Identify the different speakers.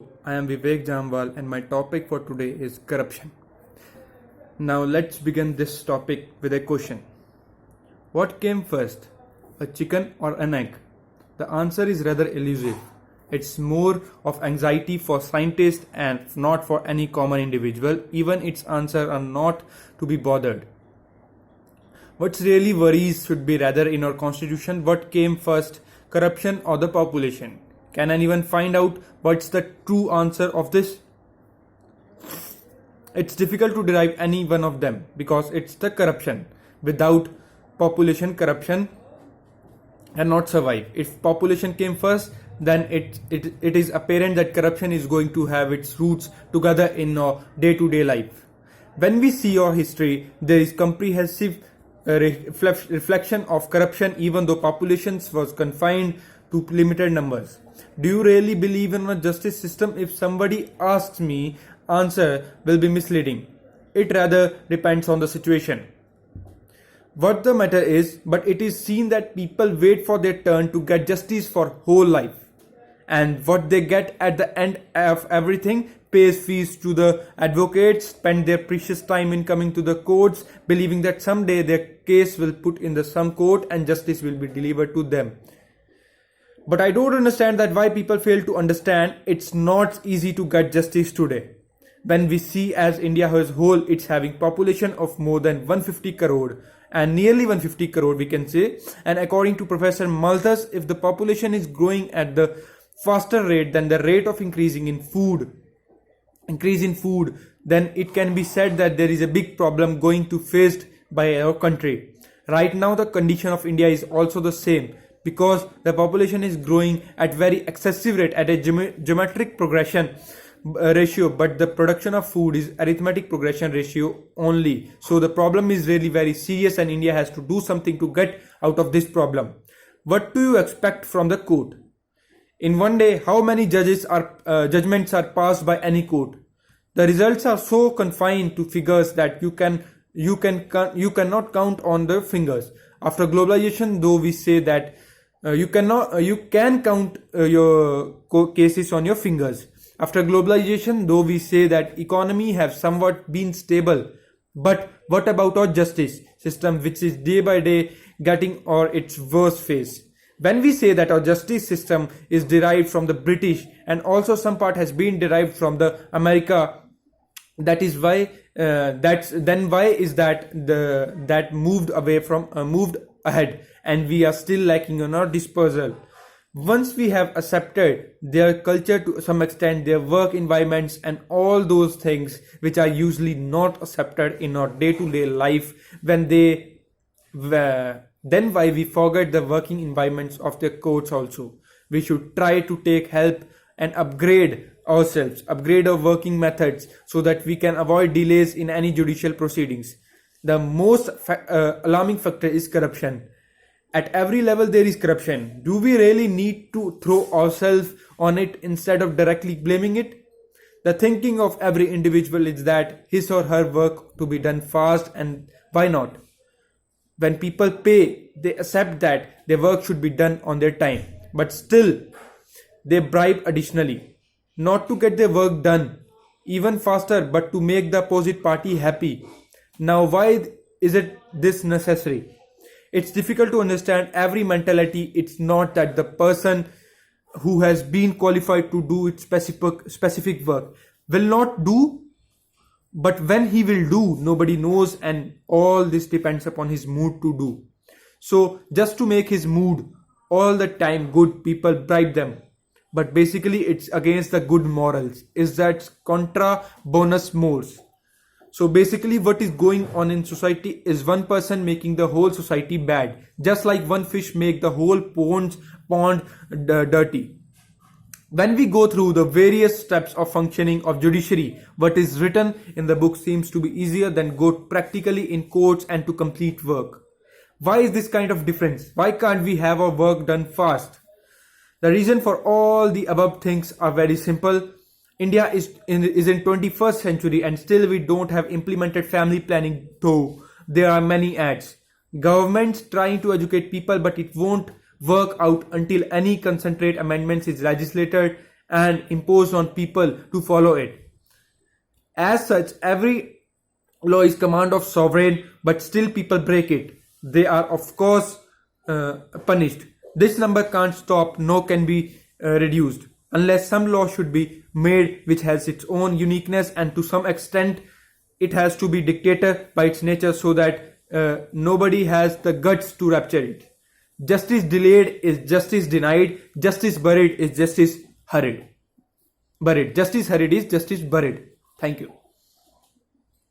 Speaker 1: I am Vivek Jamwal and my topic for today is corruption. Now let's begin this topic with a question. What came first, a chicken or an egg? The answer is rather elusive. It's more of anxiety for scientists and not for any common individual. Even its answers are not to be bothered. What really worries should be rather in our constitution, what came first, corruption or the population? Can anyone find out what's the true answer of this? It's difficult to derive any one of them because it's the corruption. Without population, corruption cannot survive. If population came first, then it is apparent that corruption is going to have its roots together in our day-to-day life. When we see our history, there is comprehensive reflection of corruption even though populations was confined to limited numbers. Do you really believe in a justice system? If somebody asks me, answer will be misleading. It rather depends on the situation. What the matter is, but it is seen that people wait for their turn to get justice for whole life. And what they get at the end of everything pays fees to the advocates, spend their precious time in coming to the courts, believing that someday their case will put in the some court and justice will be delivered to them. But I don't understand that why people fail to understand it's not easy to get justice today. When we see as India as whole, it's having population of more than 150 crore and nearly 150 crore we can say. And according to Professor Malthus, if the population is growing at the faster rate than the rate of increase in food, then it can be said that there is a big problem going to faced by our country. Right now the condition of India is also the same, because the population is growing at very excessive rate at a geometric progression ratio, but the production of food is arithmetic progression ratio only. So the problem is really very serious and India has to do something to get out of this problem. What do you expect from the court? In one day, how many judgments are passed by any court? The results are so confined to figures that you cannot count on the fingers. After globalization, though we say that you can count your cases on your fingers. After globalization, though we say that economy have somewhat been stable, but what about our justice system, which is day by day getting or its worst phase? When we say that our justice system is derived from the British and also some part has been derived from the America, that is why why is that moved ahead and we are still lacking on our disposal? Once we have accepted their culture to some extent, their work environments and all those things which are usually not accepted in our day-to-day life, then why we forget the working environments of the courts also? We should try to take help and upgrade ourselves, upgrade our working methods so that we can avoid delays in any judicial proceedings. The most alarming factor is corruption. At every level there is corruption. Do we really need to throw ourselves on it instead of directly blaming it? The thinking of every individual is that his or her work to be done fast, and why not? When people pay, they accept that their work should be done on their time, but still they bribe additionally, not to get their work done even faster, but to make the opposite party happy. Now why is it this necessary? It's difficult to understand every mentality. It's not that the person who has been qualified to do its specific work will not do, but when he will do, nobody knows, and all this depends upon his mood to do. So just to make his mood all the time good, people bribe them. But basically it's against the good morals. Is that contra bonus mores? So basically what is going on in society is one person making the whole society bad. Just like one fish make the whole pond dirty. When we go through the various steps of functioning of judiciary, what is written in the book seems to be easier than go practically in courts and to complete work. Why is this kind of difference? Why can't we have our work done fast? The reason for all the above things are very simple. India is in 21st century and still we don't have implemented family planning, though there are many ads. Governments trying to educate people, but it won't work out until any concentrate amendments is legislated and imposed on people to follow it. As such, every law is command of sovereign, but still people break it. They are of course punished. This number can't stop, nor can be reduced, unless some law should be made which has its own uniqueness, and to some extent it has to be dictator by its nature, so that nobody has the guts to rupture it. Justice delayed is justice denied. Justice buried is justice hurried. Justice hurried is justice buried. Thank you.